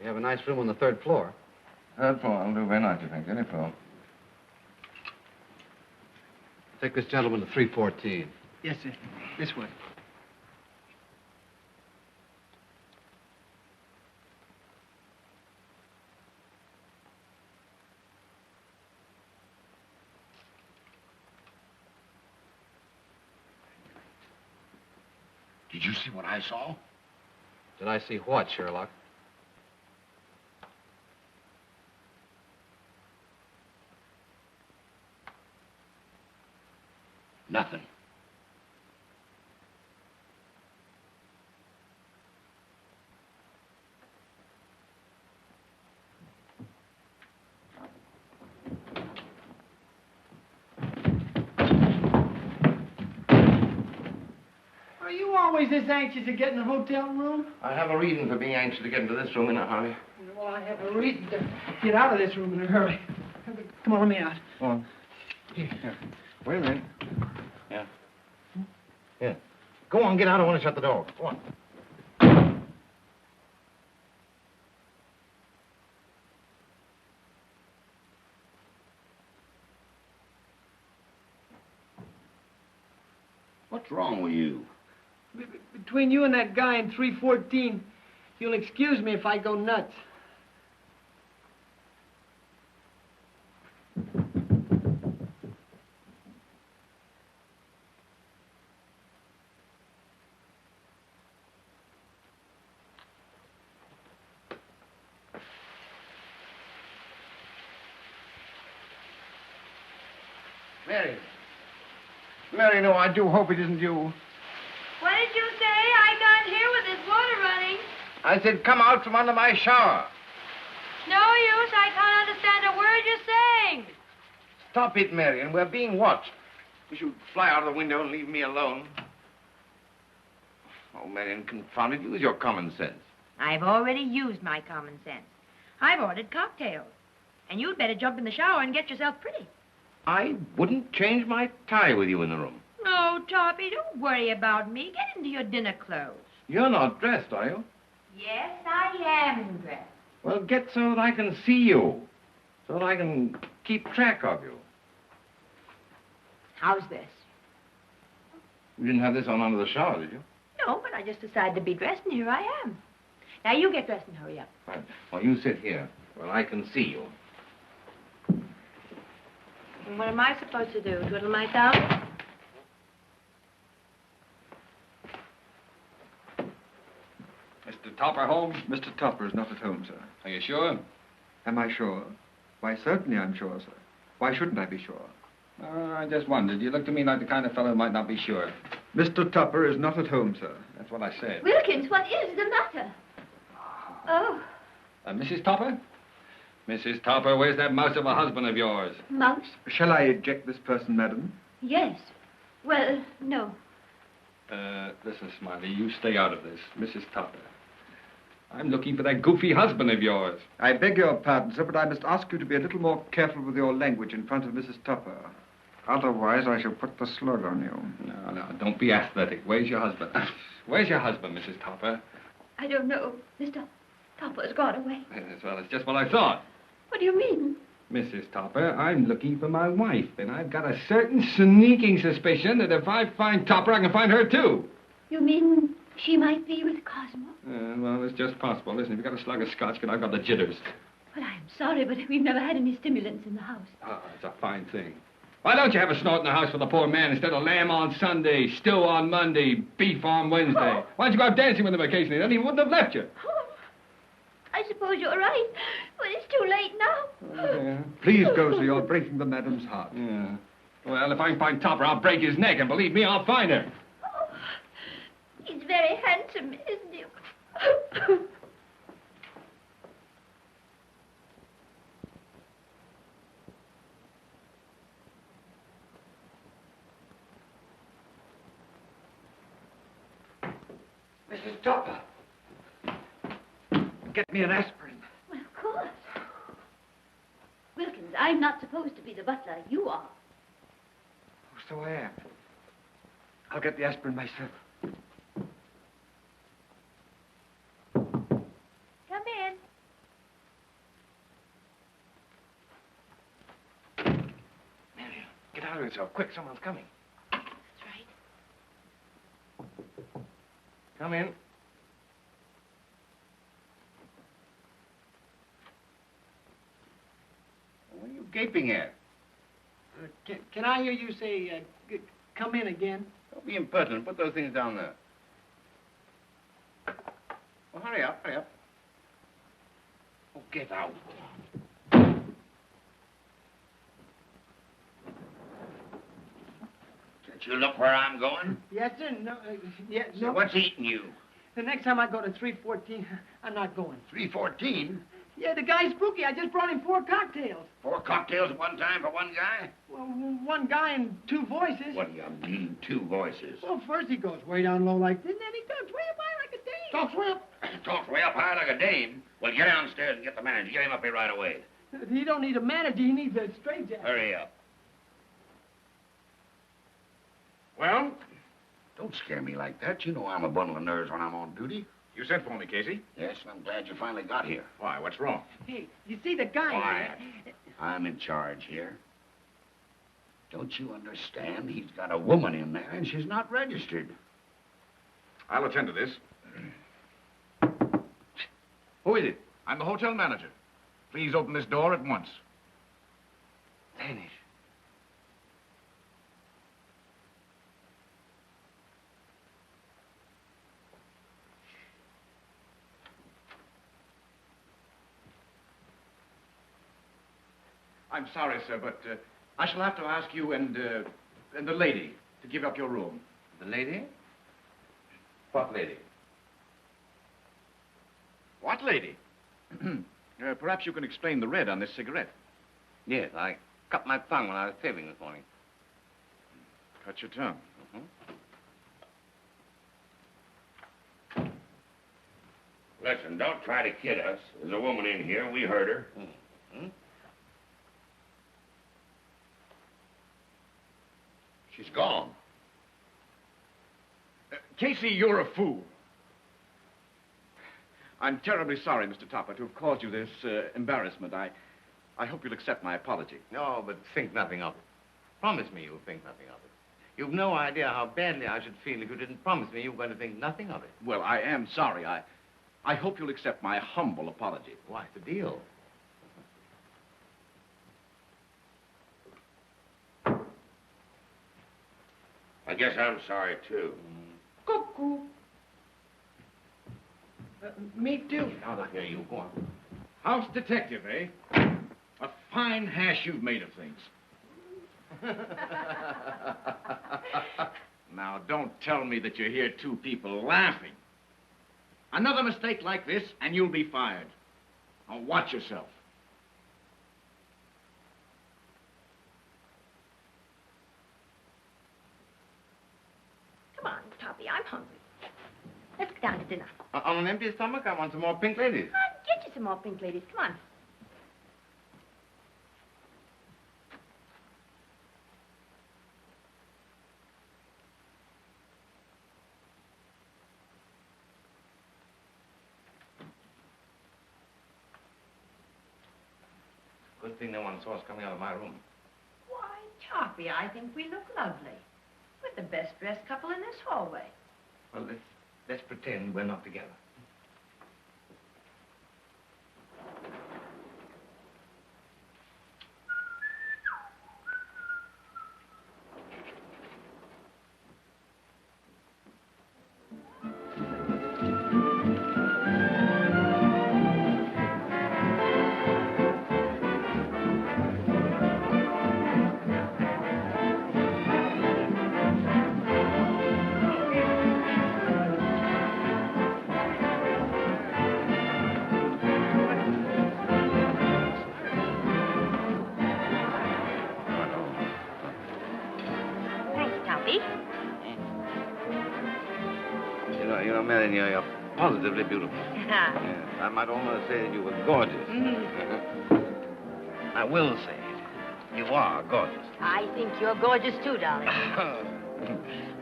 You have a nice room on the 3rd floor. 3rd floor. I'll do very nicely, thanks. Any floor. Take this gentleman to 314. Yes, sir. This way. Did you see what I saw? Did I see what, Sherlock? Nothing. Are you always this anxious to get in a hotel room? I have a reason for being anxious to get into this room in a hurry. Well, I have a reason to get out of this room in a hurry. Come on, let me out. Go on. Here. Wait a minute. Yeah. Here. Go on, get out. I want to shut the door. Go on. What's wrong with you? Between you and that guy in 314, you'll excuse me if I go nuts. Mary. Mary, no, I do hope it isn't you. What did you say? I can't hear with this water running. I said, come out from under my shower. No use. I can't understand a word you're saying. Stop it, Marion. We're being watched. You should fly out of the window and leave me alone. Oh, Marion, confound it. Use your common sense. I've already used my common sense. I've ordered cocktails. And you'd better jump in the shower and get yourself pretty. I wouldn't change my tie with you in the room. No, Toppy, don't worry about me. Get into your dinner clothes. You're not dressed, are you? Yes, I am dressed. Well, get so that I can see you. So that I can keep track of you. How's this? You didn't have this on under the shower, did you? No, but I just decided to be dressed, and here I am. Now, you get dressed and hurry up. Right. Well, you sit here where I can see you. And what am I supposed to do? Twiddle my thumb? Mr. Topper home? Mr. Topper is not at home, sir. Are you sure? Am I sure? Why, certainly I'm sure, sir. Why shouldn't I be sure? I just wondered. You look to me like the kind of fellow who might not be sure. Mr. Topper is not at home, sir. That's what I said. Wilkins, what is the matter? Oh. Mrs. Topper? Mrs. Topper, where's that mouse of a husband of yours? Mouse? Shall I eject this person, madam? Yes. Well, no. Listen, Smiley, you stay out of this. Mrs. Topper. I'm looking for that goofy husband of yours. I beg your pardon, sir, but I must ask you to be a little more careful with your language in front of Mrs. Topper. Otherwise, I shall put the slug on you. No, don't be athletic. Where's your husband? Where's your husband, Mrs. Topper? I don't know. Mr. Topper's gone away. Yes, well, it's just what I thought. What do you mean? Mrs. Topper, I'm looking for my wife, and I've got a certain sneaking suspicion that if I find Topper, I can find her, too. You mean she might be with Cosmo? Well, it's just possible. Listen, if you've got a slug of scotch, I've got the jitters. Well, I'm sorry, but we've never had any stimulants in the house. Oh, it's a fine thing. Why don't you have a snort in the house for the poor man instead of lamb on Sunday, stew on Monday, beef on Wednesday? Why don't you go out dancing with him occasionally? Then he wouldn't have left you. I suppose you're right, but it's too late now. Yeah. Please go, sir. You're breaking the madam's heart. Yeah. Well, if I can find Topper, I'll break his neck, and believe me, I'll find her. Oh, he's very handsome, isn't he? Mrs. Topper. Get me an aspirin. Well, of course. Wilkins, I'm not supposed to be the butler. You are. Oh, so I am. I'll get the aspirin myself. Come in. yourself. Quick, someone's coming. That's right. Come in. What are you gaping at? Can I hear you say, come in again? Don't be impertinent. Put those things down there. Well, hurry up, hurry up. Oh, get out. Can't you look where I'm going? Yes, sir. No, yeah, So no. what's eating you? The next time I go to 314, I'm not going. 314? Yeah, the guy's spooky. I just brought him 4 cocktails. 4 cocktails at one time for one guy? Well, one guy and 2 voices. What do you mean, 2 voices? Well, first he goes way down low like this, and then he talks way up high like a dame. Talks way up. Talks way up high like a dame. Well, get downstairs and get the manager. Get him up here right away. He don't need a manager. He needs a straitjacket. Hurry up. Well, Don't scare me like that. You know I'm a bundle of nerves when I'm on duty. you sent for me, Casey. Yes, and I'm glad you finally got here. Why, what's wrong? Hey, you see the guy? Quiet. I'm in charge here. Don't you understand? He's got a woman in there, and she's not registered. I'll attend to this. Who is it? I'm the hotel manager. Please open this door at once. Vanish. I'm sorry, sir, but I shall have to ask you and the lady to give up your room. The lady? What lady? What lady? Perhaps you can explain the red on this cigarette. Yes, I cut my tongue when I was shaving this morning. Cut your tongue. Listen, don't try to kid us. There's a woman in here. We heard her. She's gone. Casey, you're a fool. I'm terribly sorry, Mr. Topper, to have caused you this embarrassment. I hope you'll accept my apology. No, but think nothing of it. Promise me you'll think nothing of it. You've no idea how badly I should feel if you didn't promise me you were going to think nothing of it. Well, I am sorry. I hope you'll accept my humble apology. Why, the deal. I guess I'm sorry, too. Cuckoo. Me too. Out of here, you go on. House detective, eh? A fine hash you've made of things. Now, don't tell me that you hear 2 people laughing. Another mistake like this, and you'll be fired. Now, watch yourself. Come on, Toppy, I'm hungry. Let's go down to dinner. On an empty stomach, I want some more pink ladies. Get you some more pink ladies. Come on. Good thing no one saw us coming out of my room. Why, Toppy, I think we look lovely. We're the best dressed couple in this hallway. Well, let's pretend we're not together. Thanks, Toppy. You know, Marion, you're positively beautiful. Ah. Yes, I might almost say that you were gorgeous. I will say it. You are gorgeous. I think you're gorgeous too, darling.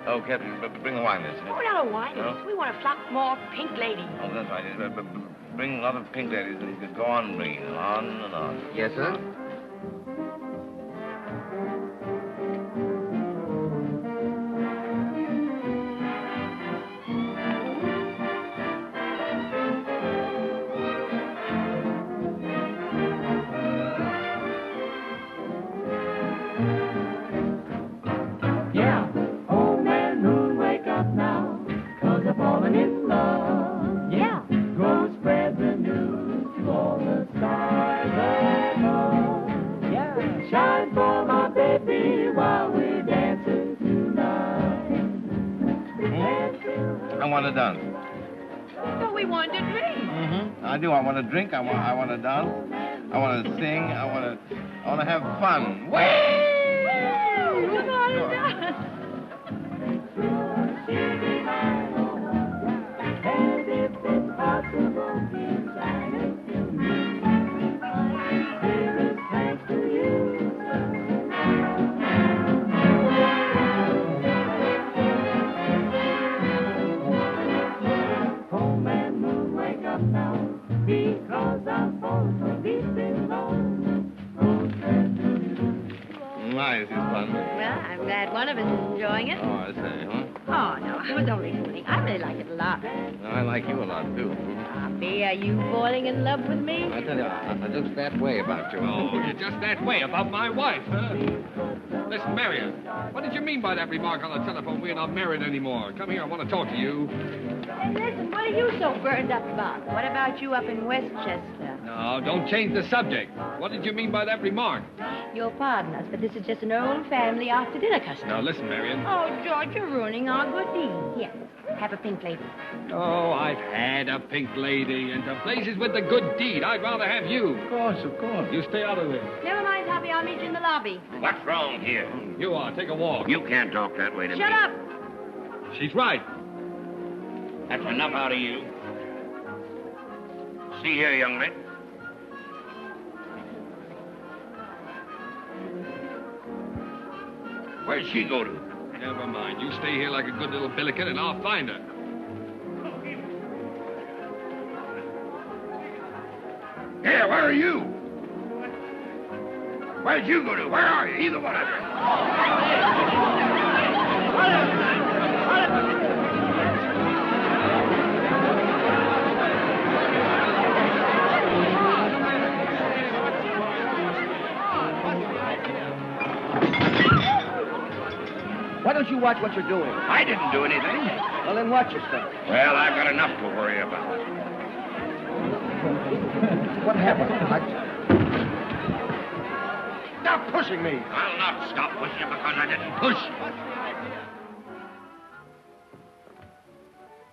Oh, Captain, bring the wine list. Oh, not a wine No? list. We want a flock more pink ladies. Oh, that's right. Yes, bring a lot of pink ladies and you can go on bringing them on and on. Yes, sir? want to dance. But we want to drink. Mm-hmm. I do. I want to drink. I want to dance. I want to sing. I want to have fun. Come on and dance. My, this is fun. Well, I'm glad one of us is enjoying it. Oh, I say, huh? Oh, no, I was only fooling. I really like it a lot. I like you a lot, too. Bea, are you falling in love with me? I tell you, I'm just that way about you. Oh, you're just that way about my wife, huh? Listen, Marion, what did you mean by that remark on the telephone? We're not married anymore. Come here, I want to talk to you. Hey, listen, what are you so burned up about? What about you up in Westchester? No, don't change the subject. What did you mean by that remark? You'll pardon us, but this is just an old family after-dinner custom. Now, listen, Marion. Oh, George, you're ruining our good deed. Here, have a pink lady. Oh, I've had a pink lady, and to blazes with the good deed. I'd rather have you. Of course, of course. You stay out of this. Never mind, Happy. I'll meet you in the lobby. What's wrong here? You are. Take a walk. You can't talk that way to me. Shut up. She's right. That's enough out of you. See here, young man. Where'd she go to? Never mind. You stay here like a good little billiken, and I'll find her. Here, where are you? Where'd you go to? Where are you? Either one of you. Why don't you watch what you're doing? I didn't do anything. Well, then watch yourself. Well, I've got enough to worry about. What happened? Stop pushing me. I'll not stop pushing you because I didn't push.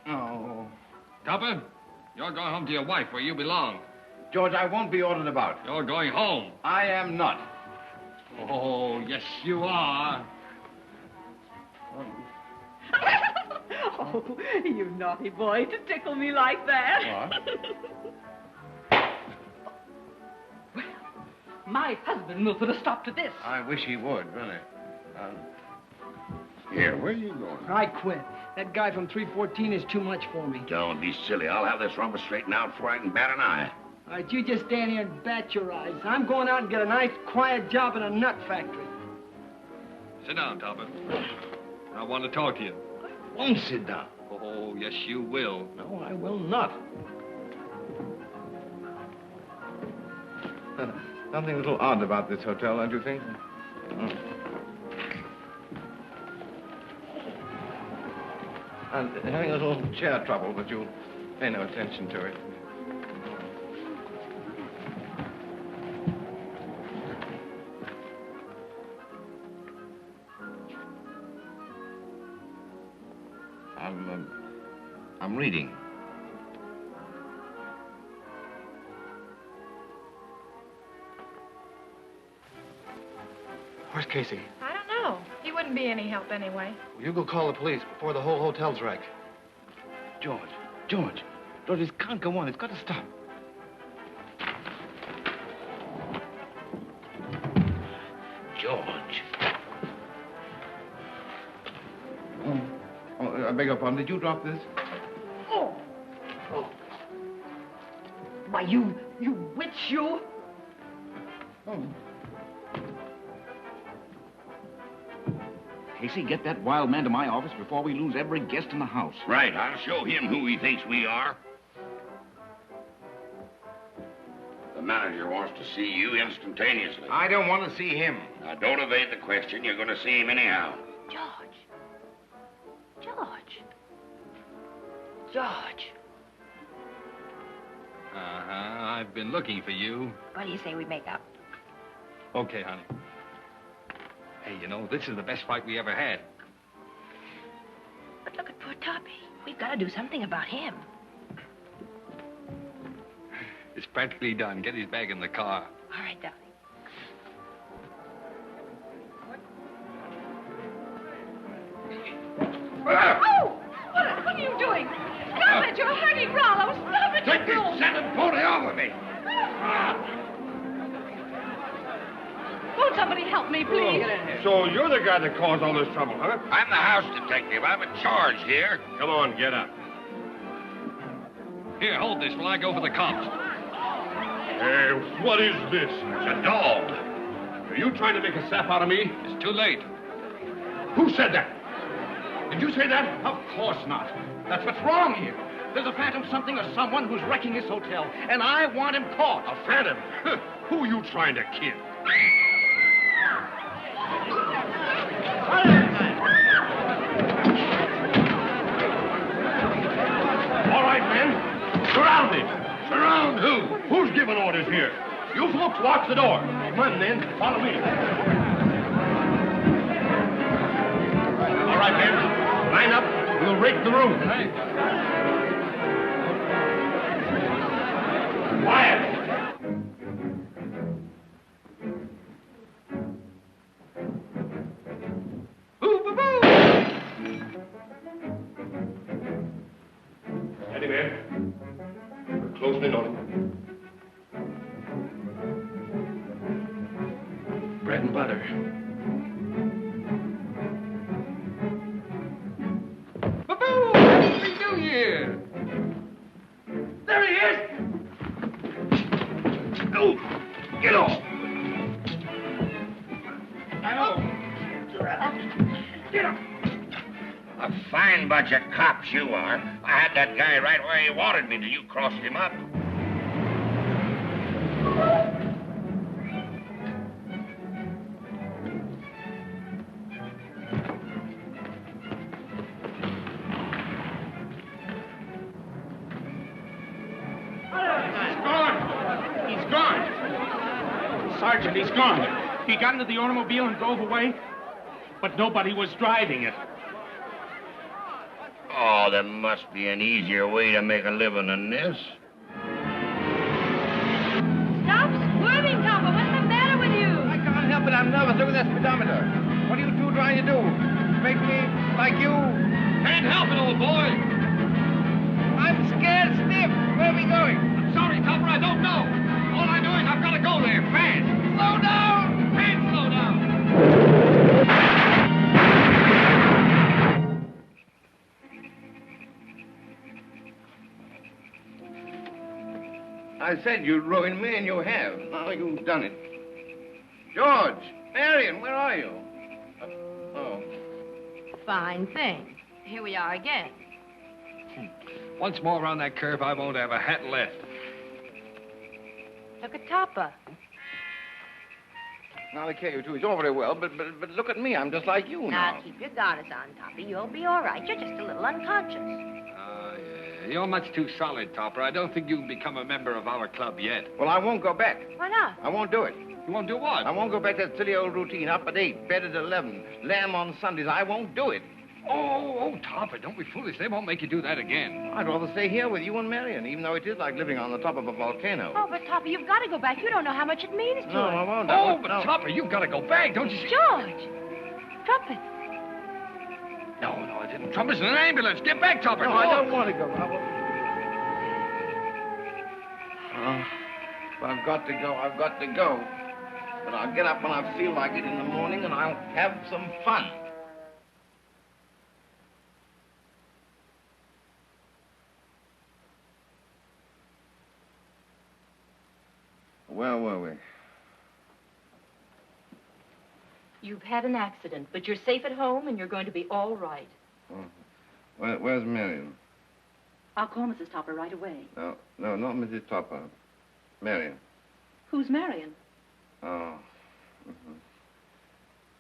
Oh. Topper, you're going home to your wife where you belong. George, I won't be ordered about. You're going home. I am not. Oh, yes, you are. Oh, you naughty boy, to tickle me like that. What? My husband will put a stop to this. I wish he would, really. Here, where are you going? I quit. That guy from 314 is too much for me. Don't be silly. I'll have this rumble straightened out before I can bat an eye. All right, you just stand here and bat your eyes. I'm going out and get a nice, quiet job in a nut factory. Sit down, Topper. I want to talk to you. I won't sit down. Oh, yes, you will. No, I will not. Something a little odd about this hotel, don't you think? I'm having a little chair trouble, but you'll pay no attention to it. I'm reading. Where's Casey? I don't know. He wouldn't be any help anyway. Well, you go call the police before the whole hotel's wrecked. George, this can't go on. It's got to stop. George. I beg your pardon. Did you drop this? Oh. Why, you witch, you. Casey, get that wild man to my office before we lose every guest in the house. Right, I'll show him who he thinks we are. The manager wants to see you instantaneously. I don't want to see him. Now, don't evade the question. You're going to see him anyhow. George. I've been looking for you. What do you say we make up? Okay, honey. Hey, you know, this is the best fight we ever had. But look at poor Toppy. We've got to do something about him. It's practically done. Get his bag in the car. All right, darling. Oh! What are you doing? Stop it! You're hurting Rollo! Stop it! Take this San pony off of me. Won't somebody help me, please? So you're the guy that caused all this trouble, huh? I'm the house detective. I'm in charge here. Come on, get up. Here, hold this while I go for the cops. Hey, what is this? It's a dog. Are you trying to make a sap out of me? It's too late. Who said that? Did you say that? Of course not. That's what's wrong here. There's a phantom something or someone who's wrecking this hotel, and I want him caught. A phantom? Who are you trying to kid? All right, men. Surround him. Surround who? Who's giving orders here? You folks watch the door. Come on, men. Follow me. All right, men. Line up. We'll rake the room. Quiet. Steady, man. We're closing in on him. Bread and butter. Happy New Year! There he is! Oh, get off! Get up! A fine bunch of cops you are. I had that guy right where he wanted me till you crossed him up. He's gone. Sergeant, he's gone. He got into the automobile and drove away, but nobody was driving it. Oh, there must be an easier way to make a living than this. Stop squirming, Topper. What's the matter with you? I can't help it. I'm nervous. Look at that speedometer. What are you two trying to do? Make me like you? Can't help it, old boy. I'm scared stiff. Where are we going? I'm sorry, Topper, I don't know. All I know is I've got to go there fast. Slow down! Can't slow down. I said you'd ruin me, and you have. Now you've done it. George, Marion, where are you? Oh. Fine thing. Here we are again. Once more around that curve, I won't have a hat left. Look at Topper. Now, the KU2 is all very well, but look at me. I'm just like you now. Now, keep your garters on, Topper. You'll be all right. You're just a little unconscious. Yeah. You're much too solid, Topper. I don't think you can become a member of our club yet. Well, I won't go back. Why not? I won't do it. You won't do what? I won't go back to that silly old routine. Up at 8, bed at 11, lamb on Sundays. I won't do it. Oh, Topper, don't be foolish. They won't make you do that again. I'd rather stay here with you and Marion, even though it is like living on the top of a volcano. Oh, but Topper, you've got to go back. You don't know how much it means to No, us. I won't. Oh, but Topper, you've got to go back, don't you see? George! Trumpet. No, it isn't. Trumpet's in an ambulance. Get back, Topper. No, Go I on. don't want to go. If I've got to go, I've got to go. But I'll get up when I feel like it in the morning, and I'll have some fun. Where were we? You've had an accident, but you're safe at home and you're going to be all right. Oh. Where's Marion? I'll call Mrs. Topper right away. No, not Mrs. Topper. Marion. Who's Marion? Oh. Mm-hmm.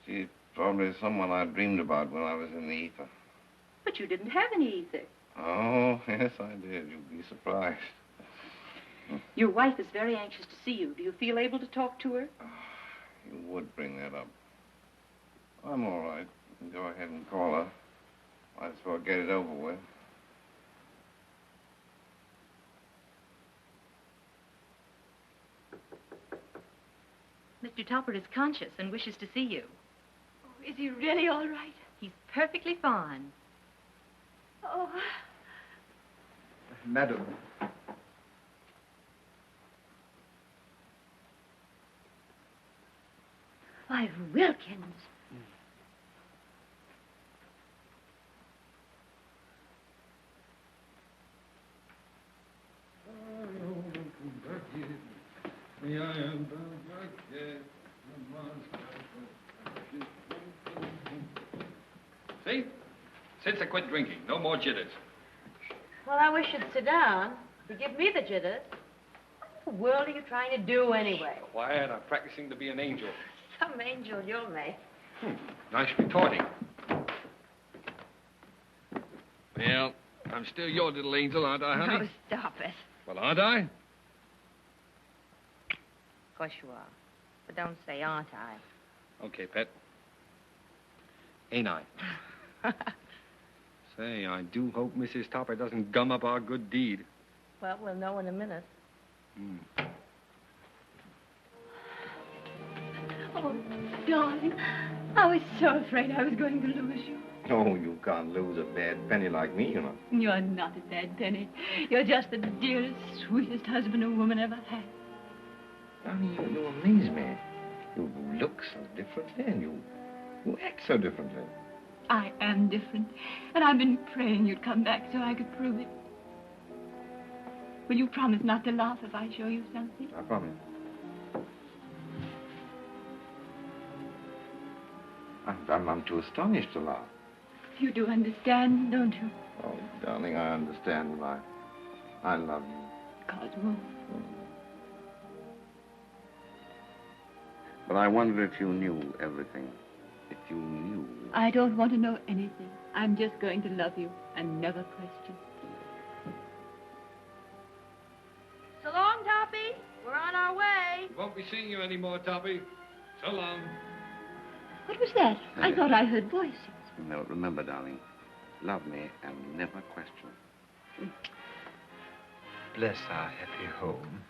She's probably someone I dreamed about when I was in the ether. But you didn't have any ether. Oh, yes, I did. You'd be surprised. Your wife is very anxious to see you. Do you feel able to talk to her? You would bring that up. I'm all right. Go ahead and call her. Might as well get it over with. Mr. Topper is conscious and wishes to see you. Oh, is he really all right? He's perfectly fine. Oh. Madam. Why, Wilkins. See? Since I quit drinking, no more jitters. Well, I wish you'd sit down. You give me the jitters. What in the world are you trying to do anyway? Quiet, I'm practicing to be an angel. Some angel you'll make. Nice retorting. Well, I'm still your little angel, aren't I, honey? Oh, stop it. Well, aren't I? Of course you are. But don't say, aren't I? Okay, pet. Ain't I? Say, I do hope Mrs. Topper doesn't gum up our good deed. Well, we'll know in a minute. Oh, darling, I was so afraid I was going to lose you. Oh, you can't lose a bad penny like me, you know. You're not a bad penny. You're just the dearest, sweetest husband a woman ever had. Darling, you amaze me. You look so differently and you act so differently. I am different, and I've been praying you'd come back so I could prove it. Will you promise not to laugh if I show you something? I promise. I'm too astonished to laugh. You do understand, don't you, Oh, darling, I understand why. I love you. Cosmo? But I wonder if you knew everything. If you knew. I don't want to know anything. I'm just going to love you and never question. So long, Toppy. We're on our way. Won't be seeing you anymore, Toppy. So long. What was that? I thought I heard voices. No, remember, darling, love me and never question. Bless our happy home.